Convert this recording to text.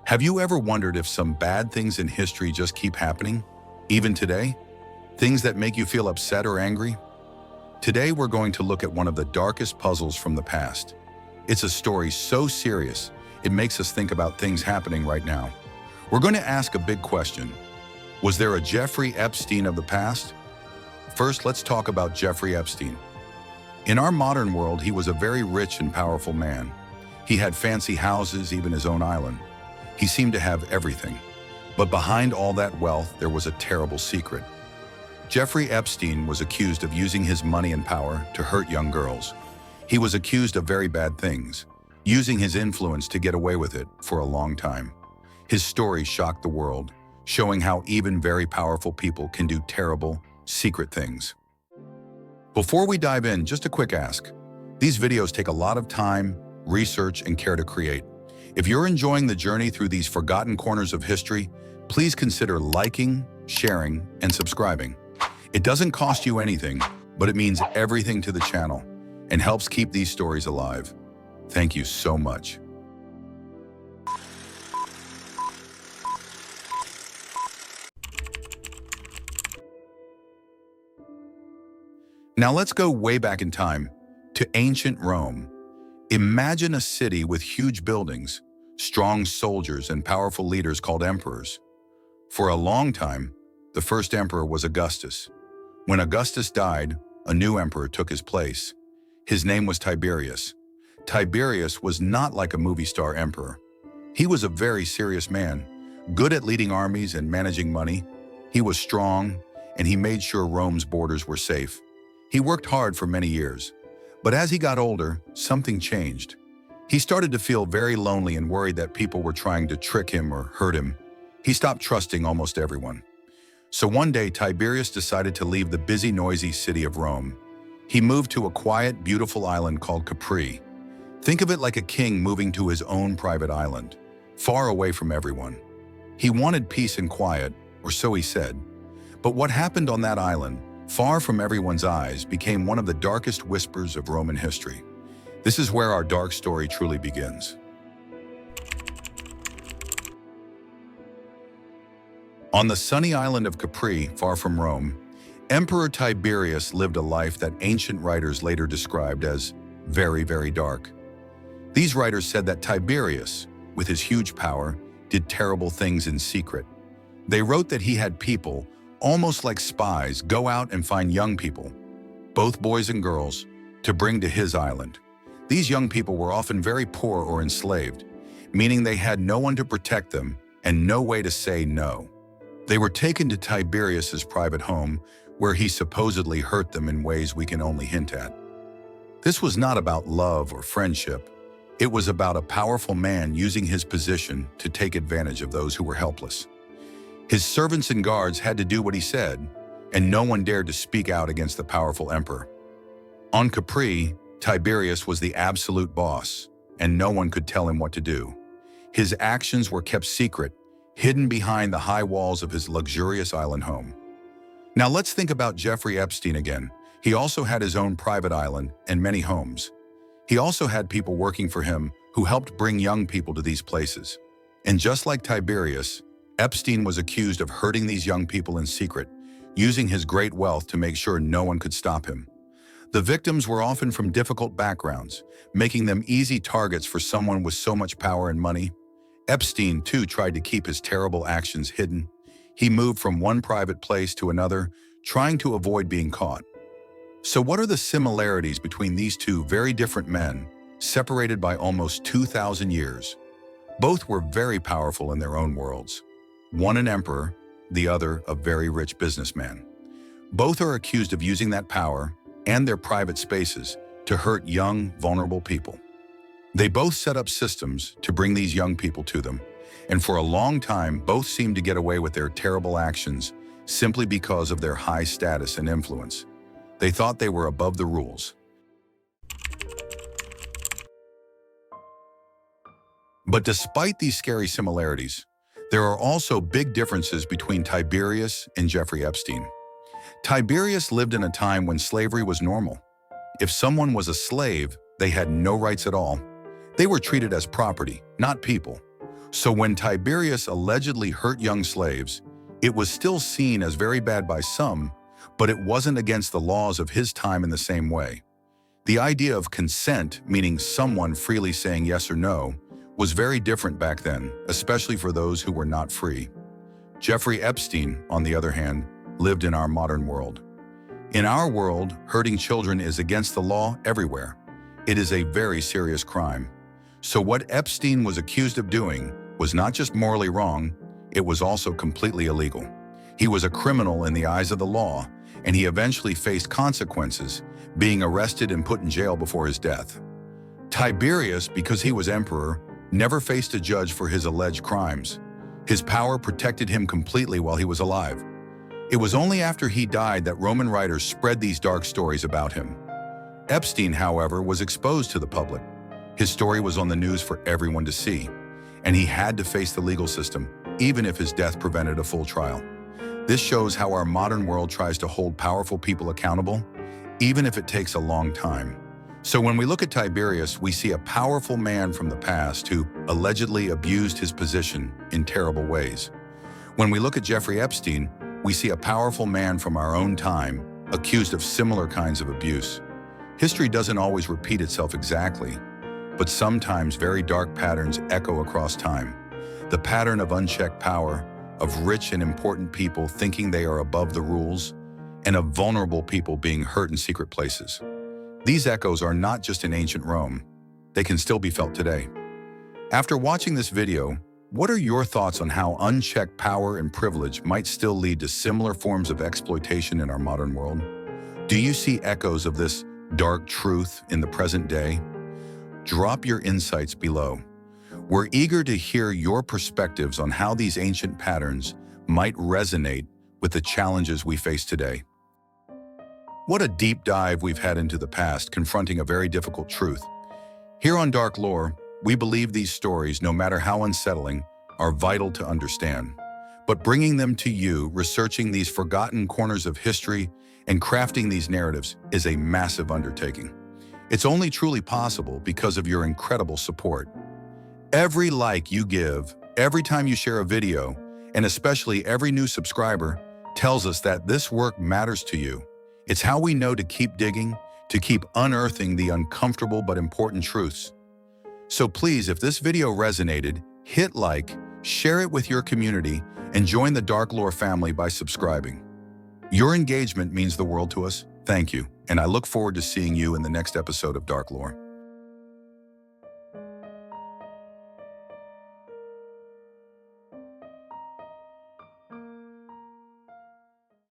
Have you ever wondered if some bad things in history just keep happening, even today? Things that make you feel upset or angry? Today we're going to look at one of the darkest puzzles from the past. It's a story so serious, it makes us think about things happening right now. We're going to ask a big question. Was there a Jeffrey Epstein of the past? First, let's talk about Jeffrey Epstein. In our modern world, he was a very rich and powerful man. He had fancy houses, even his own island. He seemed to have everything. But behind all that wealth, there was a terrible secret. Jeffrey Epstein was accused of using his money and power to hurt young girls. He was accused of very bad things, using his influence to get away with it for a long time. His story shocked the world, showing how even very powerful people can do terrible, secret things. Before we dive in, just a quick ask. These videos take a lot of time, research, and care to create. If you're enjoying the journey through these forgotten corners of history, please consider liking, sharing, and subscribing. It doesn't cost you anything, but it means everything to the channel and helps keep these stories alive. Thank you so much. Now let's go way back in time to ancient Rome. Imagine a city with huge buildings, strong soldiers, and powerful leaders called emperors. For a long time, the first emperor was Augustus. When Augustus died, a new emperor took his place. His name was Tiberius. Tiberius was not like a movie star emperor. He was a very serious man, good at leading armies and managing money. He was strong, and he made sure Rome's borders were safe. He worked hard for many years. But as he got older, something changed. He started to feel very lonely and worried that people were trying to trick him or hurt him. He stopped trusting almost everyone. So one day, Tiberius decided to leave the busy, noisy city of Rome. He moved to a quiet, beautiful island called Capri. Think of it like a king moving to his own private island, far away from everyone. He wanted peace and quiet, or so he said. But what happened on that island, far from everyone's eyes, became one of the darkest whispers of Roman history. This is where our dark story truly begins. On the sunny island of Capri, far from Rome, Emperor Tiberius lived a life that ancient writers later described as very, very dark. These writers said that Tiberius, with his huge power, did terrible things in secret. They wrote that he had people, almost like spies, go out and find young people, both boys and girls, to bring to his island. These young people were often very poor or enslaved, meaning they had no one to protect them and no way to say no. They were taken to Tiberius's private home, where he supposedly hurt them in ways we can only hint at. This was not about love or friendship. It was about a powerful man using his position to take advantage of those who were helpless. His servants and guards had to do what he said, and no one dared to speak out against the powerful emperor. On Capri, Tiberius was the absolute boss, and no one could tell him what to do. His actions were kept secret, hidden behind the high walls of his luxurious island home. Now let's think about Jeffrey Epstein again. He also had his own private island and many homes. He also had people working for him who helped bring young people to these places. And just like Tiberius, Epstein was accused of hurting these young people in secret, using his great wealth to make sure no one could stop him. The victims were often from difficult backgrounds, making them easy targets for someone with so much power and money. Epstein, too, tried to keep his terrible actions hidden. He moved from one private place to another, trying to avoid being caught. So what are the similarities between these two very different men, separated by almost 2,000 years? Both were very powerful in their own worlds. One an emperor, the other a very rich businessman. Both are accused of using that power and their private spaces to hurt young, vulnerable people. They both set up systems to bring these young people to them, and for a long time, both seemed to get away with their terrible actions simply because of their high status and influence. They thought they were above the rules. But despite these scary similarities, there are also big differences between Tiberius and Jeffrey Epstein. Tiberius lived in a time when slavery was normal. If someone was a slave, they had no rights at all. They were treated as property, not people. So when Tiberius allegedly hurt young slaves, it was still seen as very bad by some, but it wasn't against the laws of his time in the same way. The idea of consent, meaning someone freely saying yes or no, was very different back then, especially for those who were not free. Jeffrey Epstein, on the other hand, lived in our modern world. In our world, hurting children is against the law everywhere. It is a very serious crime. So what Epstein was accused of doing was not just morally wrong, it was also completely illegal. He was a criminal in the eyes of the law, and he eventually faced consequences, being arrested and put in jail before his death. Tiberius, because he was emperor, never faced a judge for his alleged crimes. His power protected him completely while he was alive. It was only after he died that Roman writers spread these dark stories about him. Epstein, however, was exposed to the public. His story was on the news for everyone to see, and he had to face the legal system, even if his death prevented a full trial. This shows how our modern world tries to hold powerful people accountable, even if it takes a long time. So when we look at Tiberius, we see a powerful man from the past who allegedly abused his position in terrible ways. When we look at Jeffrey Epstein, we see a powerful man from our own time, accused of similar kinds of abuse. History doesn't always repeat itself exactly, but sometimes very dark patterns echo across time. The pattern of unchecked power, of rich and important people thinking they are above the rules, and of vulnerable people being hurt in secret places. These echoes are not just in ancient Rome, they can still be felt today. After watching this video, what are your thoughts on how unchecked power and privilege might still lead to similar forms of exploitation in our modern world? Do you see echoes of this dark truth in the present day? Drop your insights below. We're eager to hear your perspectives on how these ancient patterns might resonate with the challenges we face today. What a deep dive we've had into the past, confronting a very difficult truth. Here on Dark Lore, we believe these stories, no matter how unsettling, are vital to understand. But bringing them to you, researching these forgotten corners of history, and crafting these narratives is a massive undertaking. It's only truly possible because of your incredible support. Every like you give, every time you share a video, and especially every new subscriber, tells us that this work matters to you. It's how we know to keep digging, to keep unearthing the uncomfortable but important truths. So please, if this video resonated, hit like, share it with your community, and join the Dark Lore family by subscribing. Your engagement means the world to us. Thank you, and I look forward to seeing you in the next episode of Dark Lore.